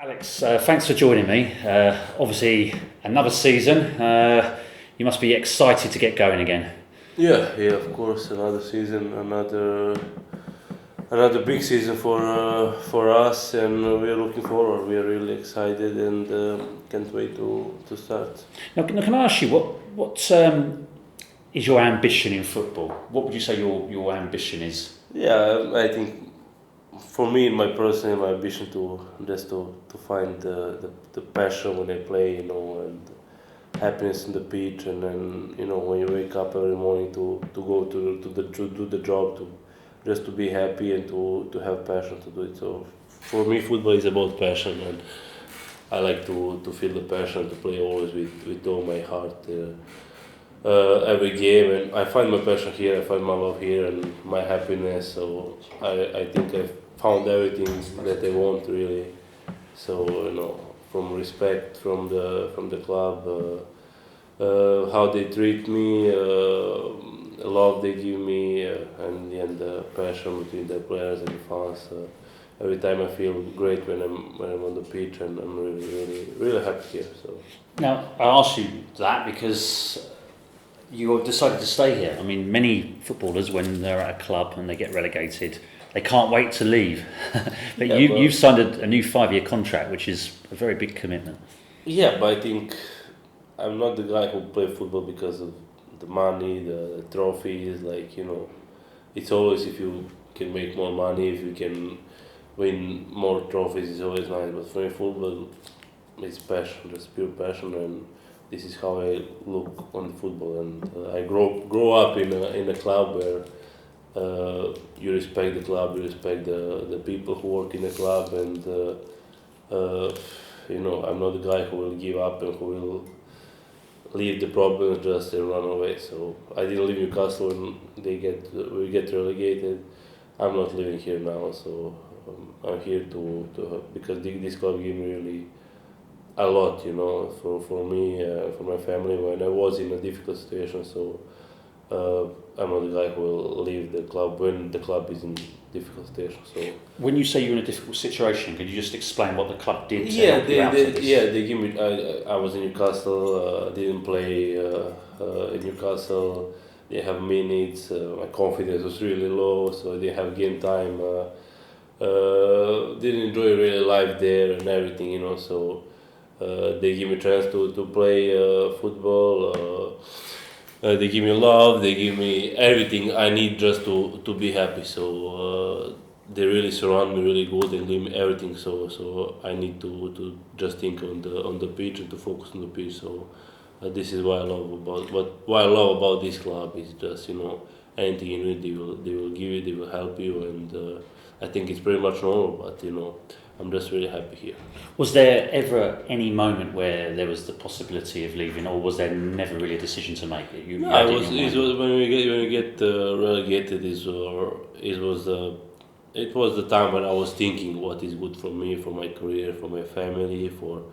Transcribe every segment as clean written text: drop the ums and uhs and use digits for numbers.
Alex, thanks for joining me. Obviously, another season. You must be excited to get going again. Yeah, of course, another season, another big season for us, and we are looking forward. We are really excited and can't wait to start. Now, can I ask you what is your ambition in football? What would you say your ambition is? Yeah, I think for me, my personal my ambition to find the passion when I play, and happiness in the pitch, and then when you wake up every morning to go to do the job, to just to be happy and to have passion to do it. So for me, football is about passion, and I like to feel the passion to play always with all my heart. Every game, and I find my passion here, I find my love here, and my happiness. So I think I've found everything that I want really. So from respect from the club, how they treat me, love they give me, and the passion between the players and the fans. Every time I feel great when I'm on the pitch, and I'm really happy here. So. Now, I ask you that because you decided to stay here. I mean, many footballers, when they're at a club and they get relegated, they can't wait to leave. But Yeah, you've signed a new 5-year contract, which is a very big commitment. Yeah, but I think I'm not the guy who play football because of the money, the trophies. It's always if you can make more money, if you can win more trophies, it's always nice. But for me, football is passion, just pure passion, and this is how I look on football. And I grow up in a club where you respect the club, you respect the people who work in the club, and I'm not the guy who will give up and who will leave the problems just and run away. So I didn't leave Newcastle when we get relegated. I'm not living here now, so I'm here to because this club gave me really a lot, for me, for my family when I was in a difficult situation. So I'm not the guy who will leave the club when the club is in difficult situation. So When you say you're in a difficult situation, could you just explain what the club did to yeah, help you out of this? they give me. I was in Newcastle. Didn't play in Newcastle. They have minutes. My confidence was really low, so they have game time. Didn't enjoy really life there and everything, So they give me chance to play football. They give me love. They give me everything I need just to be happy. So they really surround me really good and give me everything. So I need to just think on the pitch and to focus on the pitch. So this is what I love about what I love about this club is just anything you need they will give you, they will help you, and I think it's pretty much normal. But I'm just really happy here. Was there ever any moment where there was the possibility of leaving, or was there never really a decision to make? You No, had it in was, your it mind? was when you get relegated. It was the time when I was thinking what is good for me, for my career, for my family, for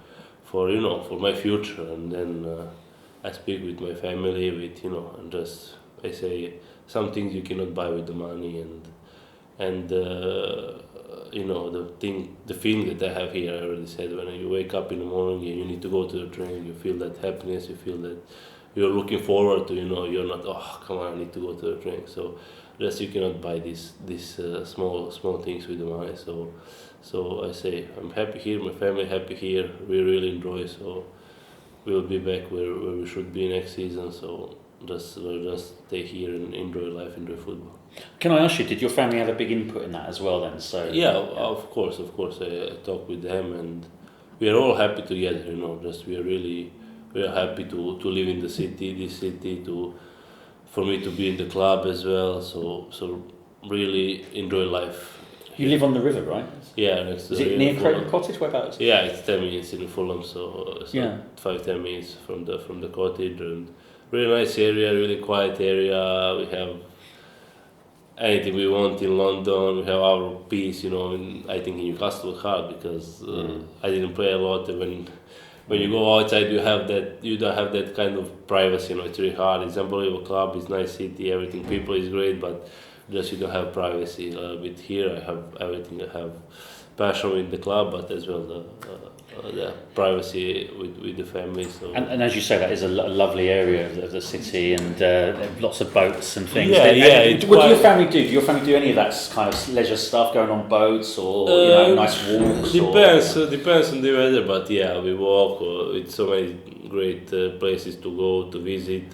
my future. And then I speak with my family, and just I say some things you cannot buy with the money, and the feeling that I have here. I already said when you wake up in the morning and you need to go to the train, you feel that happiness, you feel that you're looking forward to. You're not, oh come on, I need to go to the train. So just you cannot buy these small things with the money. So I say I'm happy here, my family happy here, we really enjoy. So we'll be back where we should be next season. So just stay here and enjoy life, enjoy football. Can I ask you, did your family have a big input in that as well then? So Yeah, of course. I talk with them, and we are all happy together. Just we are happy to live in this city, for me to be in the club as well. So really enjoy life. you live on the river, right? Yeah, next to Is the it river, near Creighton Fulham. Cottage? Whereabouts? Yeah, it's 10 minutes in Fulham, so Yeah. 5-10 minutes from the cottage, and really nice area, really quiet area. We have anything we want in London. We have our peace, And I think in Newcastle was hard because I didn't play a lot. And when you go outside, you don't have that kind of privacy. It's really hard. It's unbelievable club. It's nice city. Everything, people is great, but just you don't have privacy. With here, I have everything. I have passion with the club, but as well the privacy with the family. So And as you say, that is a lovely area of the city, and lots of boats and things. Yeah, yeah, And it's what do your quite- family do? Do your family do any of that kind of leisure stuff, going on boats or nice walks? Depends on the weather, but yeah, we walk. It's so many great places to go to visit,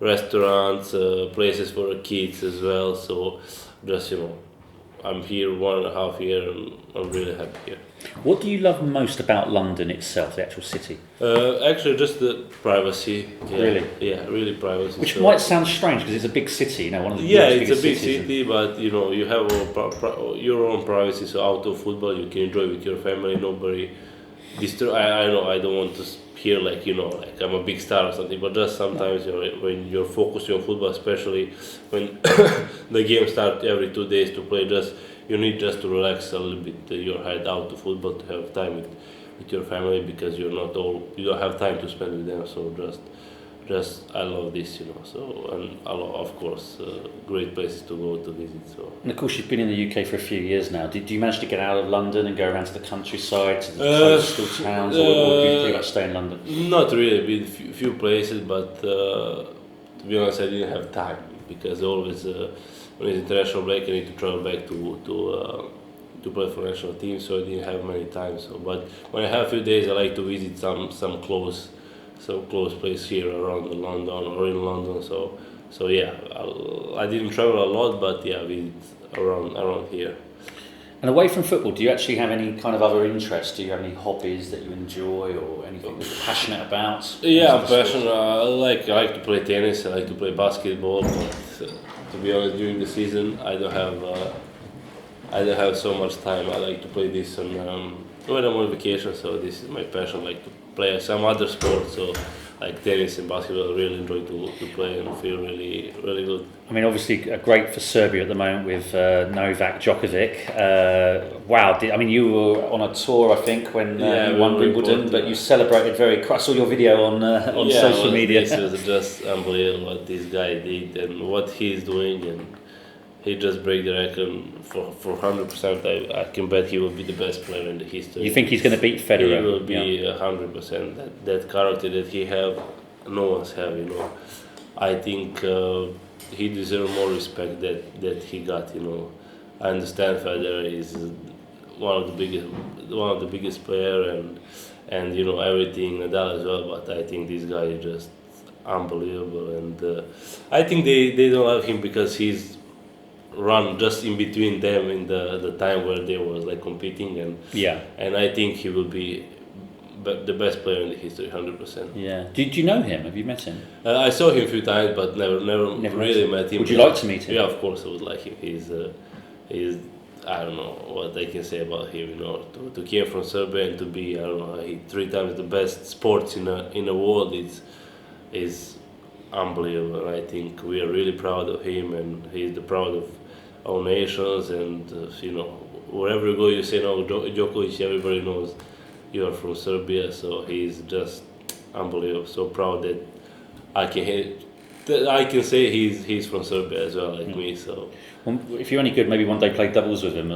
restaurants, places for the kids as well. So just I'm here 1.5 years, and I'm really happy here. What do you love most about London itself, the actual city? Actually, just the privacy. Yeah, Really? Yeah, really privacy. Which So- might sound strange because it's a big city, one of the Yeah, world's it's a biggest big cities. city, but you have your own privacy. So out of football, you can enjoy with your family. Nobody disturb. I know I don't want to hear like I'm a big star or something, but just sometimes when you're focused on football, especially when the game starts every 2 days to play, you need just to relax a little bit your head out to football to have time with your family, because you don't have time to spend with them. So just I love this, So and a lot, of course, great places to go to visit. So And of course, you've been in the UK for a few years now. Did you manage to get out of London and go around to the countryside, to the coastal towns, or did you think about staying in London? not really, been few places, but to be honest, I didn't have time, because always when it's international break, I need to travel back to play for national team, so I didn't have many times. So, but when I have a few days, I like to visit some close place here around London or in London. So yeah, I didn't travel a lot, but yeah, visit around here. And away from football, do you actually have any kind of other interests? Do you have any hobbies that you enjoy, or anything that you're passionate about? Yeah, I'm passionate. I like to play tennis. I like to play basketball, but to be honest, during the season, I don't have so much time. I like to play this when I'm on vacation. So this is my passion. I like to play some other sports. So like tennis and basketball, I really enjoy to play and feel really really good. I mean, obviously, great for Serbia at the moment with Novak Djokovic. Wow, you were on a tour, I think, when Yeah, you we won were Wimbledon, important, but yeah. you celebrated very. I saw your video on Yeah, social well, media. This was just unbelievable what this guy did and what he's doing, and he just break the record for 100%. I can bet he will be the best player in the history. You think he's going to beat Federer? He will be 100%. That character that he have, no one's have. I think he deserves more respect that he got. I understand Federer is one of the biggest player, and everything, Nadal as well. But I think this guy is just unbelievable, and I think they don't love him because he's run just in between them in the time where they was like competing, and I think he will be the best player in the history, 100%. Yeah. Did you know him? Have you met him? I saw him a few times, but never really met him. Would you like to meet him? Yeah, of course I would like him. He's I don't know what I can say about him. To came from Serbia and to be, I don't know, he 3 times the best sports in the world is unbelievable. I think we are really proud of him, and he's the proud of our nations. And wherever you go, you say no, Djokovic. Everybody knows you are from Serbia, so he's just unbelievable. So proud that I can say he's from Serbia as well, like me. So Well, if you're any good, maybe one day play doubles with him.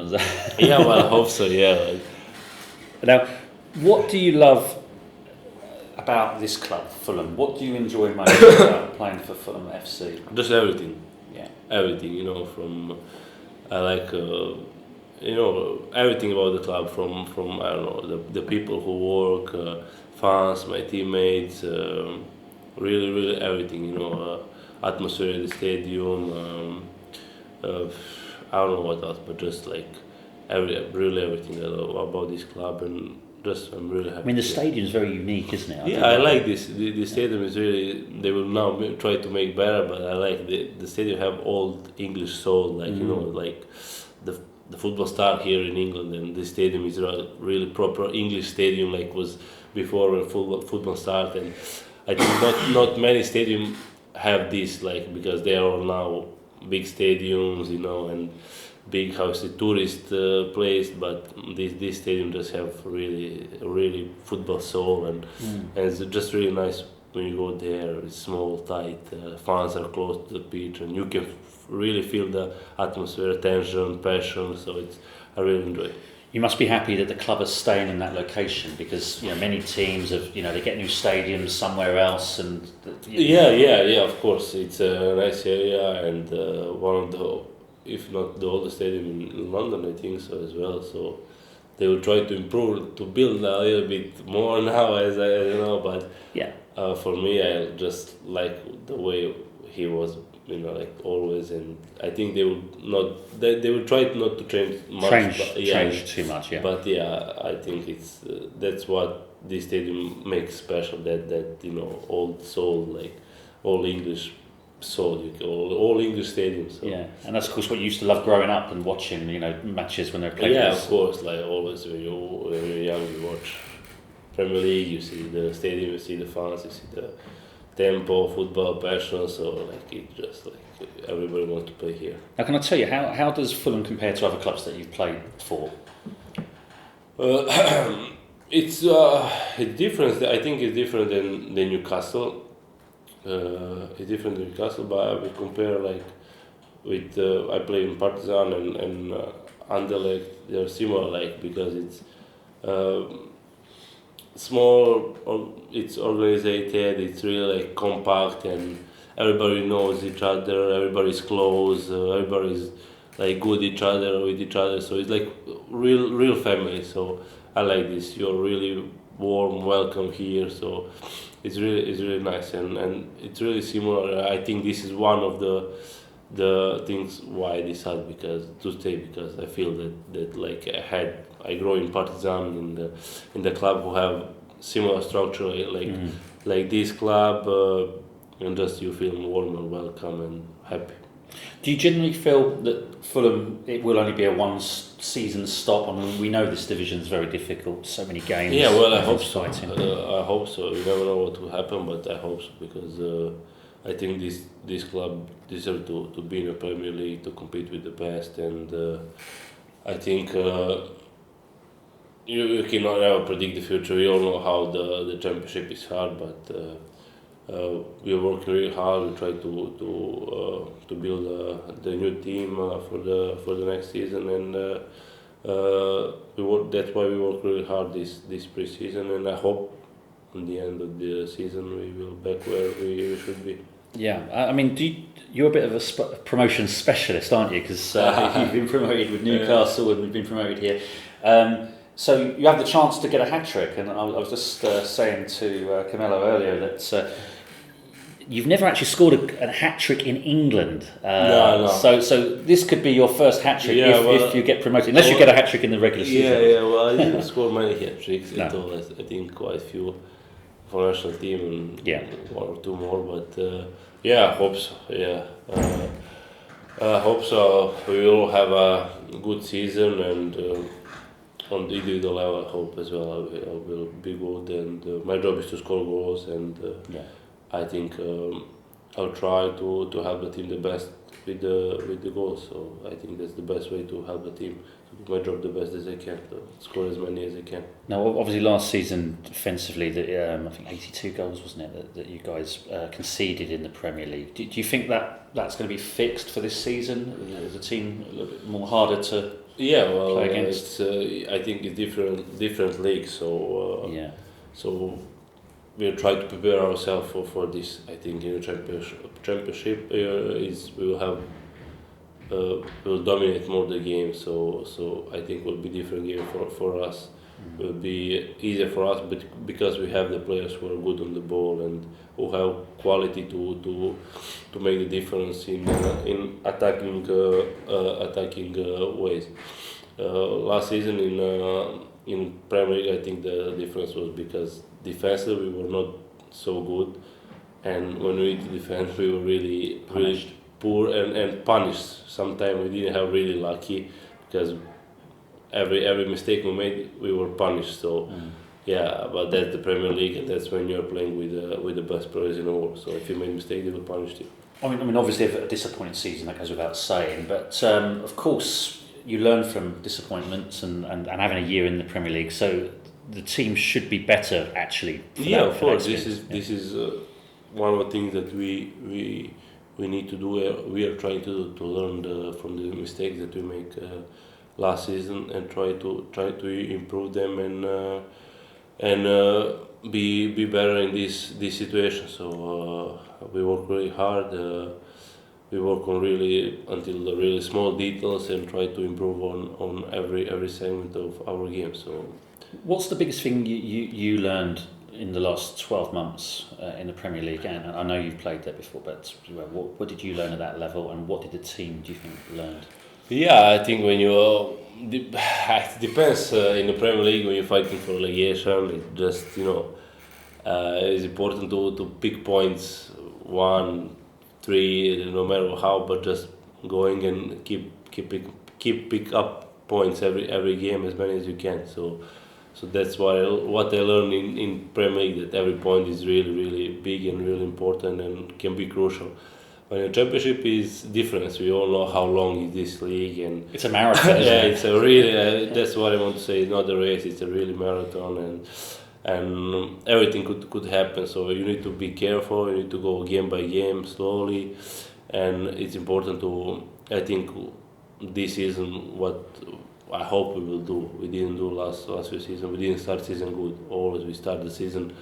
yeah, well, I hope so. Yeah. Now, what do you love about this club, Fulham? What do you enjoy most about playing for Fulham FC? Just everything. Yeah. Everything, from I like everything about the club, from I don't know, the people who work, fans, my teammates, really everything, atmosphere in the stadium, I don't know what else, but just like really everything I love about this club, and just I'm really happy. I mean, the stadium's very unique, isn't it? Yeah, I like this. The stadium is really. They will now try to make better, but I like the stadium have old English soul, like like the football start here in England, and the stadium is really proper English stadium, like was before when football started. And I think not many stadium have this, like, because they are now big stadiums, and big house tourist place, but this stadium just have really football soul, and it's just really nice when you go there. It's small, tight, fans are close to the pitch, and you can really feel the atmosphere, tension, passion. So I really enjoy it. You must be happy that the club is staying in that location because many teams have they get new stadiums somewhere else and Yeah. Of course, it's a nice area and one of the, if not the oldest stadium in London, I think so as well. So they will try to improve to build a little bit more now, as I don't know. But yeah. for me, I just like the way he was, like always, and I think they would not. They will try not to change much. Change too much, yeah. But yeah, I think it's that's what this stadium makes special. That old soul, like all English soul, all English stadiums. So. Yeah, and that's of course what you used to love growing up and watching, matches when they're playing. Yeah, of course. Like always, when you're young, you watch Premier League. You see the stadium, you see the fans, you see the tempo, football, passion. So like it just like everybody wants to play here. Now, can I tell you how does Fulham compare to other clubs that you've played for? It's different. I think it's different than Newcastle. It's different than Newcastle, but I would compare like with I play in Partizan and Anderlecht. They're similar, like because it's small. It's organized. It's really like compact, and everybody knows each other. Everybody's close. Everybody's like good each other with each other. So it's like real family. So I like this. You're really warm, welcome here. So it's really nice, and it's really similar. I think this is one of the things why I decided to stay, because I feel that like I grow in Partizan in the club who have similar structure like this club, and just you feel warm and welcome and happy. Do you generally feel that Fulham, it will only be a one-season stop? I mean, we know this division is very difficult, so many games. Yeah, well, I hope so. I hope so. You never know what will happen, but I hope so, because I think this club deserves to be in the Premier League, to compete with the best, and I think you cannot ever predict the future. We all know how the championship is hard, but we are working really hard. We try to build the new team for the next season, and that's why we work really hard this pre-season, and I hope in the end of the season we will back where we should be. Yeah, I mean, you're a bit of a promotion specialist, aren't you? Because you've been promoted with Newcastle and we've been promoted here. So you have the chance to get a hat-trick, and I was just saying to Camillo earlier that you've never actually scored a hat-trick in England. No. So this could be your first hat-trick if you get promoted, unless you get a hat-trick in the regular season. Yeah, well, I didn't score many hat-tricks at all. I think quite a few for national team and one or two more, but I hope so. Yeah, I hope so. We will have a good season, and on the individual level, I hope as well I will be good. And my job is to score goals, and I think I'll try to help the team the best with the goals. So I think that's the best way to help the team. To do my job the best as I can, to score as many as I can. Now, obviously, last season defensively, I think 82 goals, wasn't it, that you guys conceded in the Premier League. Do you think that's going to be fixed for this season? Is the team a little bit more harder to play against? I think it's different leagues. So so we'll try to prepare ourselves for this. I think in the championship we'll dominate more the game. So I think it will be different game for us. It will be easier for us, but because we have the players who are good on the ball and who have quality to make the difference in attacking ways. Last season in Premier League, I think the difference was because defensively we were not so good, and when we defend we were really poor and punished. Sometimes we didn't have really lucky, because every mistake we made we were punished. So but that's the Premier League, and that's when you're playing with the best players in the world. So if you make a mistake, they will punish you. I mean, obviously a disappointing season, that goes without saying, but of course you learn from disappointments and having a year in the Premier League. So the team should be better, actually. Of course. This is one of the things that we need to do. We are trying to learn from the mistakes that we make last season and try to improve them and be better in this situation. So we work really hard. We work on really until the really small details and try to improve on every segment of our game. So What's the biggest thing you learned in the last 12 months in the Premier League? And I know you've played there before, but what did you learn at that level, and what did the team, do you think, learned? yeah, I think when you it depends in the Premier League when you're fighting for relegation. It just it's important to pick points 1, 3, no matter how, but just going and keep pick up points every game as many as you can. So that's what I learned in Premier League, that every point is really big and really important and can be crucial. When a championship is different, we all know how long is this league, and It's a marathon, isn't yeah, it? it's a really that's what I want to say. It's not a race; it's a really marathon, and everything could happen. So you need to be careful. You need to go game by game, slowly, and it's important to. I think this season, what I hope we will do. We didn't do last few seasons. We didn't start season good. Always we start the season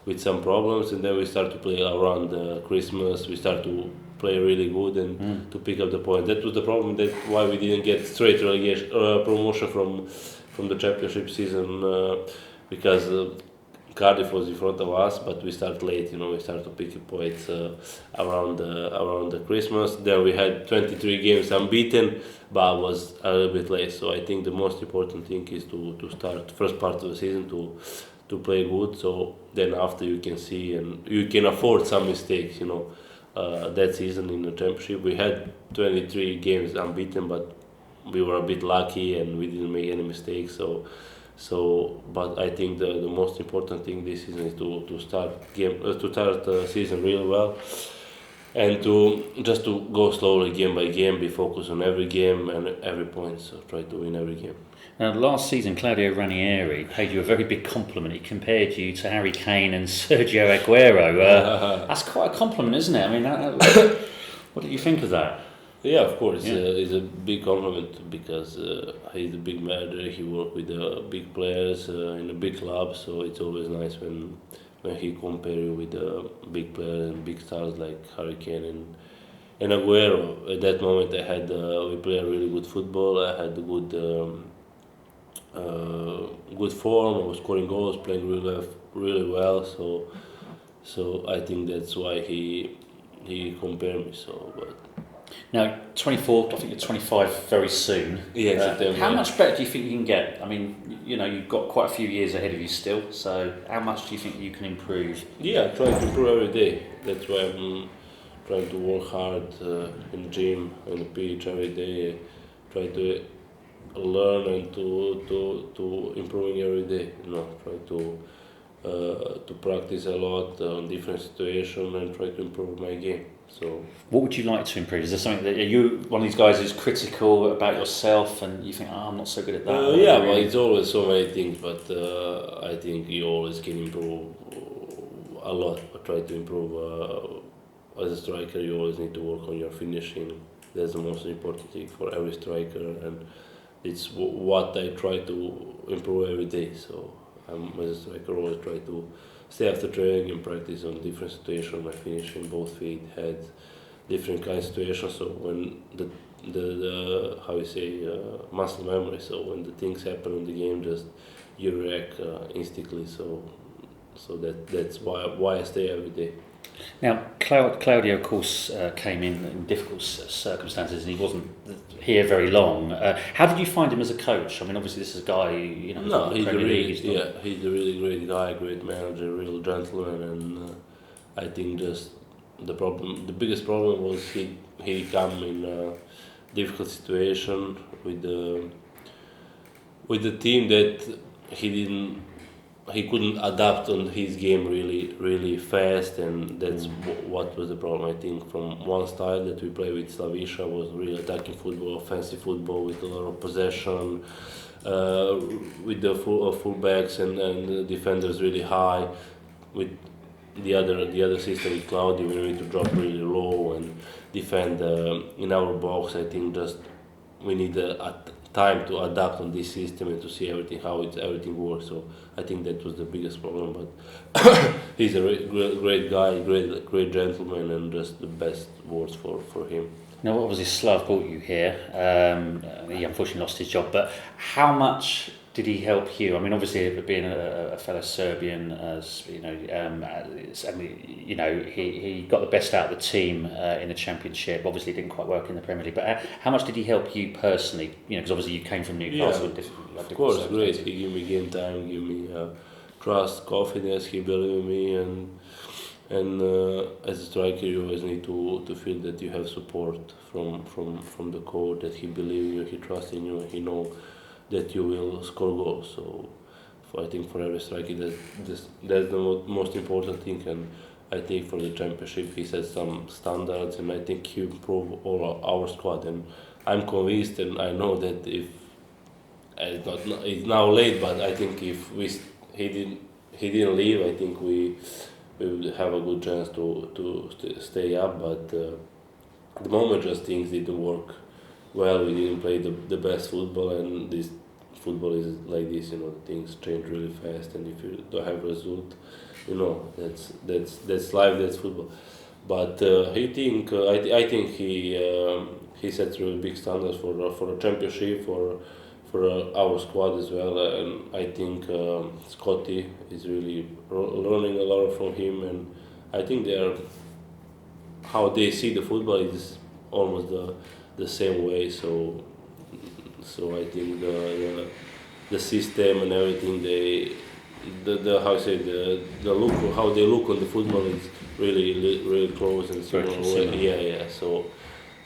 with some problems, and then we start to play around Christmas. We start to play really good and to pick up the point. That was the problem. That why we didn't get straight relegation promotion from the championship season because Cardiff was in front of us, but we start late. We start to pick up points around the Christmas. Then we had 23 games unbeaten, but was a little bit late. So I think the most important thing is to start first part of the season to play good. So then after you can see and you can afford some mistakes. That season in the championship we had 23 games unbeaten, but we were a bit lucky and we didn't make any mistakes. But I think the most important thing this season is to start the season really well, and to go slowly game by game, be focused on every game and every point. So try to win every game. Now, last season, Claudio Ranieri paid you a very big compliment. He compared you to Harry Kane and Sergio Aguero. That's quite a compliment, isn't it? I mean, what do you think of that? Yeah, of course, Yeah. it's a big compliment because he's a big manager. He worked with big players in a big club, so it's always nice when he compare you with big players and big stars like Harry Kane and Aguero. At that moment, we played really good football. I had good form. I was scoring goals, playing really well. So I think that's why he compared me. So, but. Now, 24, I think you're 25 very soon. Yeah, September. How much better do you think you can get? I mean, you've got quite a few years ahead of you still, so how much do you think you can improve? Yeah, trying to improve every day. That's why I'm trying to work hard in the gym, on the pitch every day. Try to learn and to improving every day. Try to practice a lot on different situations and try to improve my game. So, What would you like to improve? Is there something that, are you one of these guys who's critical about yourself and you think, I'm not so good at that? yeah, well, it's always so many things, but I think you always can improve a lot. But try to improve as a striker. You always need to work on your finishing. That's the most important thing for every striker, and it's what I try to improve every day. So as a striker, always try to stay after training and practice on different situations. My finishing, both feet, head, different kind of situations. So when the how you say muscle memory. So when the things happen in the game, just you react instantly. So that's why I stay every day. Now, Claudio, of course, came in difficult circumstances and he wasn't here very long. How did you find him as a coach? I mean, obviously, this is a guy, he's No, not in the Premier League. he's a really great guy, great manager, real gentleman, and I think just the biggest problem was he come in a difficult situation with the team that he couldn't adapt on his game really fast, and that's what was the problem. I think from one style that we play with Slavisha was really attacking football, offensive football with a lot of possession, with the fullbacks and the defenders really high. With the other system with Claudio, we need to drop really low and defend in our box. I think just we need a time to adapt on this system and to see everything works. So I think that was the biggest problem. But he's a great guy, great gentleman, and just the best words for him. Now, obviously, Slav brought you here. He unfortunately lost his job, but how much did he help you? I mean, obviously, being a fellow Serbian, as you know, he got the best out of the team in the Championship. Obviously, it didn't quite work in the Premier League. But how much did he help you personally? You know, because obviously you came from Newcastle. Yeah, of course, great. He gave me game time, give me trust, confidence. He believed in me, and as a striker, you always need to feel that you have support from the coach, that he believes in you, he trusts in you, he knows that you will score goals. So I think for every striker, that's the most important thing. And I think for the Championship, he set some standards, and I think he improved all our squad. And I'm convinced, and I know that if it's now late, but I think if he didn't leave, I think we would have a good chance to stay up. But at the moment, just things didn't work well. We didn't play the best football, and this football is like this. You know, things change really fast, and if you don't have result, you know, that's life, that's football. But I think he sets really big standards for a Championship, for our squad as well, and I think Scotty is really learning a lot from him, and I think how they see the football is almost the same way. So I think the system and everything, the how they look on the football is really close and similar. Yeah.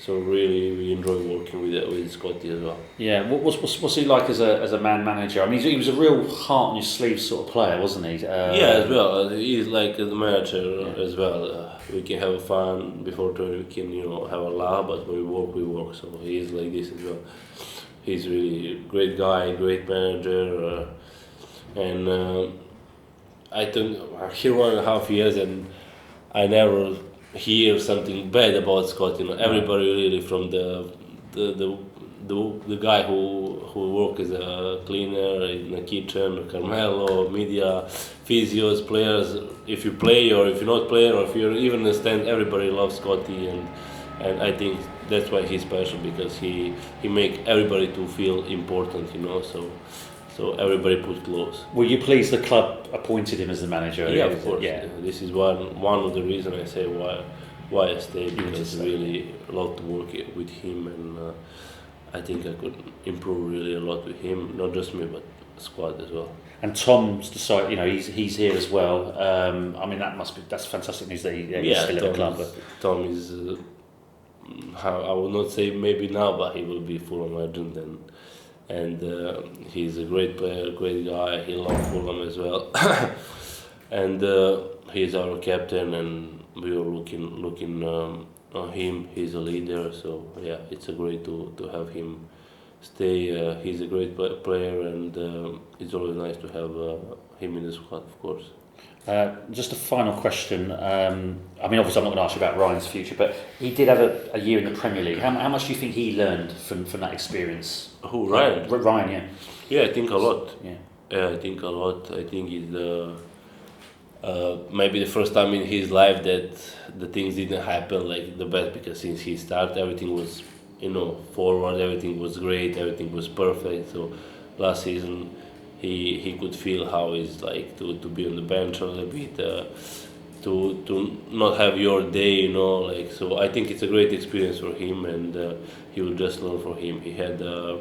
So really, we enjoy working with Scotty as well. Yeah, what's he like as a man manager? I mean, he was a real heart on your sleeve sort of player, wasn't he? Yeah, as well. He's like a manager as well. We can have fun before training. We can have a laugh, but when we work. So he's like this as well. He's really a great guy, great manager, and I think I'm here 1.5 years, and I never hear something bad about Scott. Everybody really, from the guy who work as a cleaner in the kitchen, Carmelo, media, physios, players. If you play or if you're not playing or if you're even in the stand, everybody loves Scotty, and I think that's why he's special, because he make everybody to feel important. So everybody put close. Were you pleased the club appointed him as the manager? Yeah, of course. Yeah. This is one of the reasons I say why I stayed, because I really love to work with him, and I think I could improve really a lot with him, not just me but squad as well. And Tom's decided, he's here as well. I mean, that's fantastic news that he's still at the club. Tom is, I would not say maybe now, but he will be Fulham legend, and he's a great player, great guy. He loves Fulham as well, and he's our captain, and we are looking on him. He's a leader, so yeah, it's a great to have him stay. He's a great player, and it's always nice to have him in the squad, of course. Just a final question. I mean, obviously, I'm not going to ask you about Ryan's future, but he did have a year in the Premier League. How much do you think he learned from that experience? Who, Ryan? Ryan, yeah. Yeah, I think a lot. Yeah, I think a lot. I think it's maybe the first time in his life that the things didn't happen like the best, because since he started, everything was forward, everything was great, everything was perfect. So last season, he could feel how it's like to be on the bench a little bit, to not have your day, so I think it's a great experience for him, and he will just learn from him. He had a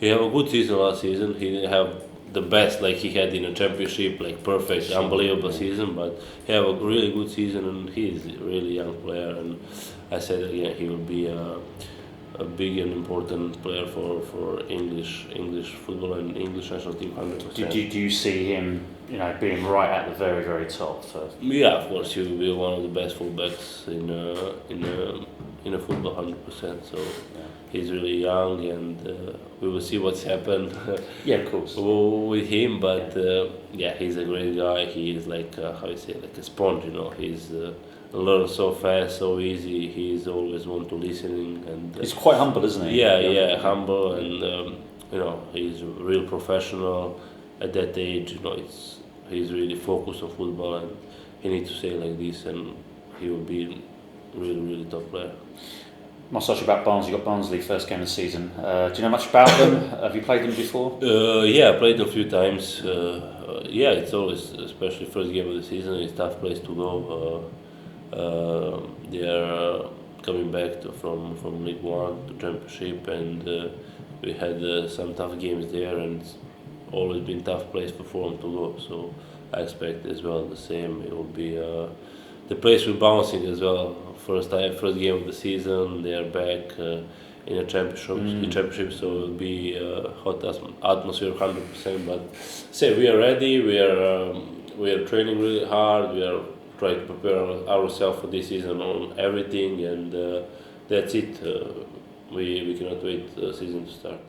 good season last season. He didn't have the best like he had in a Championship, like perfect, unbelievable season, but he had a really good season, and he's a really young player, and I said again, he will be a big and important player for English football and English national team, 100%. Do you see him, being right at the very, very top? Yeah, of course, he will be one of the best fullbacks in a football, 100%. So he's really young, and we will see what's happened. Yeah, of course. With him, but he's a great guy. He is like like a sponge. He's learns so fast, so easy. He's always want to listening, and he's quite humble, isn't he? Yeah, humble, and he's a real professional at that age. He's really focused on football, and he needs to say like this, and he will be really, really top player. Must ask you about Barnsley. You got Barnsley first game of the season. Do you know much about them? Have you played them before? Yeah, I played a few times. Yeah, it's always, especially first game of the season, it's a tough place to go. They are coming back from League One to Championship, and we had some tough games there, and it's always been tough place for Fulham to go. So I expect as well the same. It will be the place will bouncing as well. First game of the season, they are back in a championship, so it will be hot atmosphere 100%. But say we are ready. We are training really hard. We are trying to prepare ourselves for this season on everything, and that's it. We cannot wait the season to start.